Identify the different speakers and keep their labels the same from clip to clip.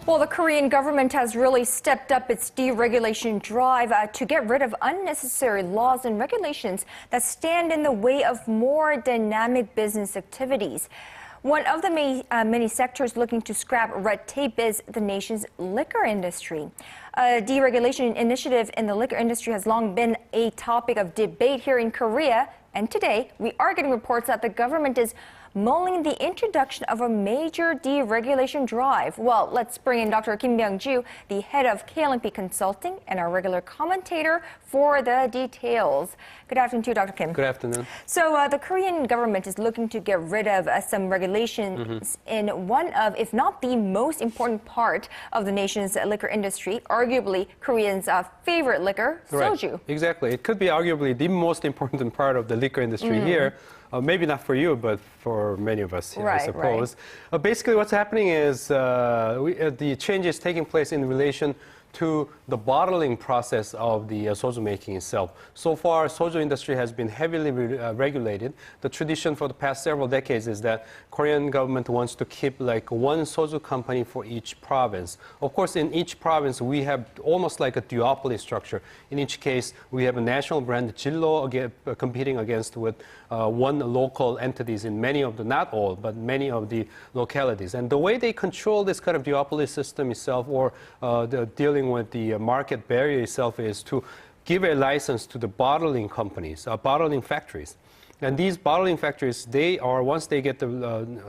Speaker 1: Well, the Korean government has really stepped up its deregulation drive to get rid of unnecessary laws and regulations that stand in the way of more dynamic business activities. One of the many sectors looking to scrap red tape is the nation's liquor industry. A deregulation initiative in the liquor industry has long been a topic of debate here in Korea, and today we are getting reports that the government is mulling the introduction of a major deregulation drive. Well, let's bring in Dr. Byoung-joo, the head of KL&P Consulting and our regular commentator, for the details. Good afternoon to you, Dr. Kim.
Speaker 2: Good afternoon.
Speaker 1: So the Korean government is looking to get rid of some regulations in one of, if not the most important part of the nation's liquor industry, arguably Koreans' favorite liquor, soju.
Speaker 2: Right. Exactly. It could be arguably the most important part of the liquor industry here. Maybe not for you, but for many of us here, I suppose. Right. Basically, what's happening is the change is taking place in relation to the bottling process of the soju making itself. So far, soju industry has been heavily regulated. The tradition for the past several decades is that Korean government wants to keep like one soju company for each province. Of course, in each province, we have almost like a duopoly structure. In each case, we have a national brand, Jillo, competing against with one local entities in many of the, not all, but many of the localities. And the way they control this kind of duopoly system itself, or dealing with the market barrier itself, is to give a license to the bottling companies, bottling factories. And these bottling factories, they are, once they get the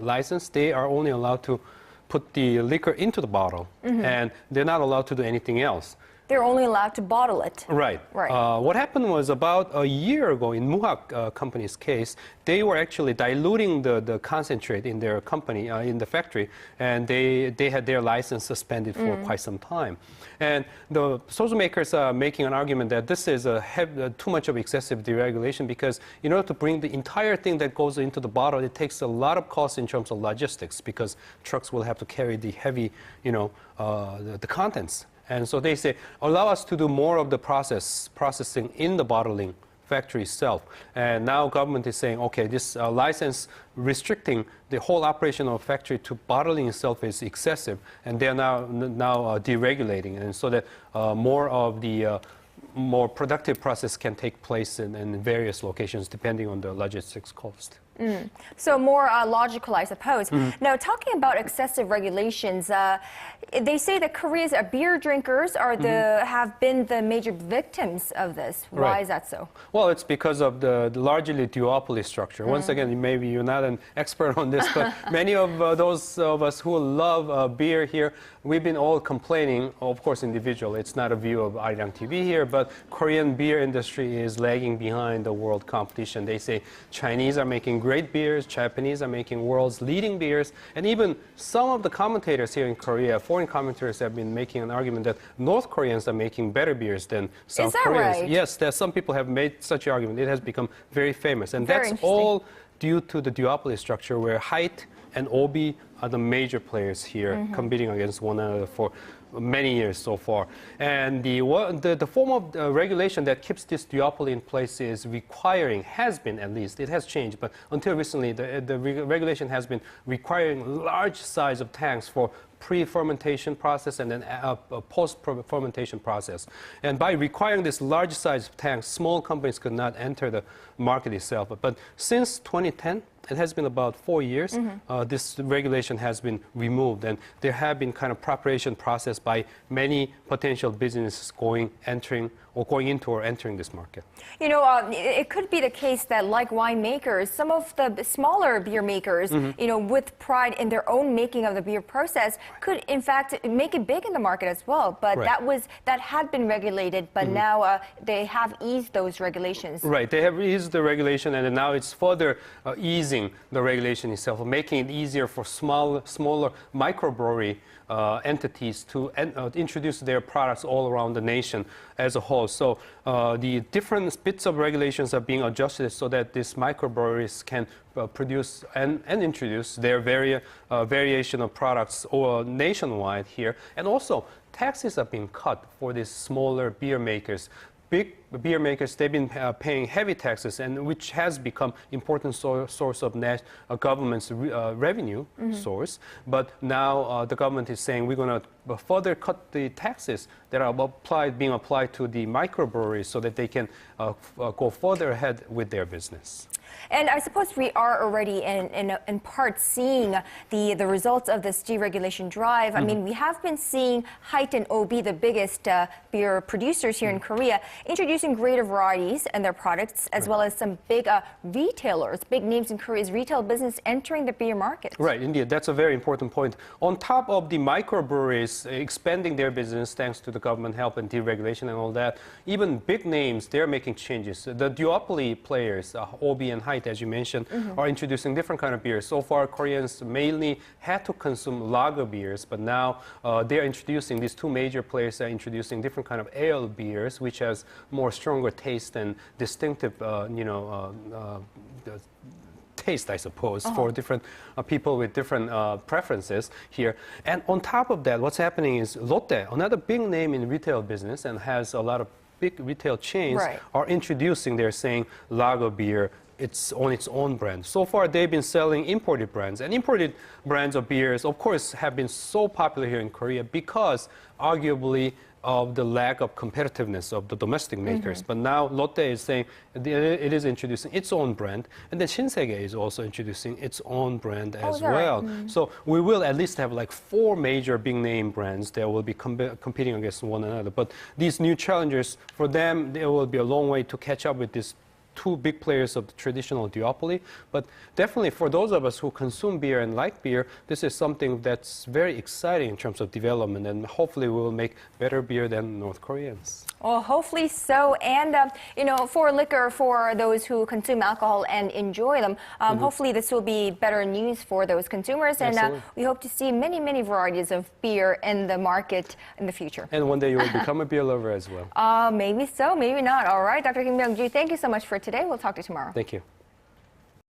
Speaker 2: license, they are only allowed to put the liquor into the bottle, and they're not allowed to do anything else.
Speaker 1: They're only allowed to bottle it.
Speaker 2: Right. What happened was about a year ago in Muhak company's case, they were actually diluting the concentrate in their company, in the factory, and they had their license suspended for quite some time. And the soju makers are making an argument that this is too much of excessive deregulation, because in order to bring the entire thing that goes into the bottle, it takes a lot of cost in terms of logistics, because trucks will have to carry the heavy, the contents. And so they say, allow us to do more of the processing in the bottling factory itself. And now government is saying, okay, this license restricting the whole operation of factory to bottling itself is excessive, and they're now deregulating, and so that more of the more productive process can take place in various locations depending on the logistics cost.
Speaker 1: So more logical, I suppose. Now, talking about excessive regulations, they say that Korea's beer drinkers are have been the major victims of this. Why is that so?
Speaker 2: Well, it's because of the largely duopoly structure. Once again, maybe you're not an expert on this, but many of those of us who love beer here, we've been all complaining, of course individually, it's not a view of Arirang TV here, but Korean beer industry is lagging behind the world competition. They say Chinese are making great beers, Japanese are making world's leading beers, and even some of the commentators here in Korea, foreign commentators, have been making an argument that North Koreans are making better beers than South Koreans.
Speaker 1: Right?
Speaker 2: Yes, some people have made such an argument. It has become very famous, and that's all due to the duopoly structure, where Height and Obi are the major players here, competing against one another for many years so far. And the form of regulation that keeps this duopoly in place is requiring, has been at least, it has changed, but until recently the regulation has been requiring large size of tanks for pre-fermentation process and then a post-fermentation process. And by requiring this large size of tanks, small companies could not enter the market itself. But since 2010, it has been about 4 years, this regulation has been removed, and there have been kind of preparation process by many potential businesses going into or entering this market.
Speaker 1: You know, it could be the case that, like winemakers, some of the smaller beer makers, with pride in their own making of the beer process, could in fact make it big in the market as well. But that had been regulated, but now they have eased those regulations.
Speaker 2: Right, they have eased the regulation, and now it's further easing the regulation itself, making it easier for smaller microbrewery entities to introduce their products all around the nation as a whole. So the different bits of regulations are being adjusted so that these microbreweries can produce and introduce their variation of products nationwide here. And also, taxes are being cut for these smaller beer makers big beer makers, they've been paying heavy taxes, and which has become important source of government's revenue source. But now the government is saying we're going to further cut the taxes that are being applied to the microbreweries so that they can go further ahead with their business.
Speaker 1: And I suppose we are already in part seeing the results of this deregulation drive. I mean, we have been seeing Hite and OB, the biggest beer producers here in Korea, introducing greater varieties in their products, as well as some big retailers, big names in Korea's retail business entering the beer market.
Speaker 2: Right, indeed. That's a very important point. On top of the microbreweries expanding their business thanks to the government help and deregulation and all that, even big names, they're making changes. The duopoly players, OB and Hite, as you mentioned, are introducing different kind of beers. So far, Koreans mainly had to consume lager beers, but now they're introducing, these two major players are introducing different kind of ale beers, which has more stronger taste and distinctive, taste, I suppose, for different people with different preferences here. And on top of that, what's happening is Lotte, another big name in retail business and has a lot of big retail chains, are introducing, they're saying, lager beer. It's on its own brand. So far, they've been selling imported brands. And imported brands of beers, of course, have been so popular here in Korea because, arguably, of the lack of competitiveness of the domestic makers. But now Lotte is saying it is introducing its own brand. And then Shinsegae is also introducing its own brand as well. So we will at least have like 4 major big name brands that will be competing against one another. But these new challengers, for them, there will be a long way to catch up with these 2 big players of the traditional duopoly. But definitely for those of us who consume beer and like beer, this is something that's very exciting in terms of development, and hopefully we will make better beer than North Koreans.
Speaker 1: Well, hopefully so. And, for liquor, for those who consume alcohol and enjoy them, hopefully this will be better news for those consumers. And we hope to see many, many varieties of beer in the market in the future.
Speaker 2: And one day you will become a beer lover as well.
Speaker 1: Maybe so, maybe not. All right, Dr. Kim Byoung-joo, thank you so much for today. We'll talk to you tomorrow.
Speaker 2: Thank you.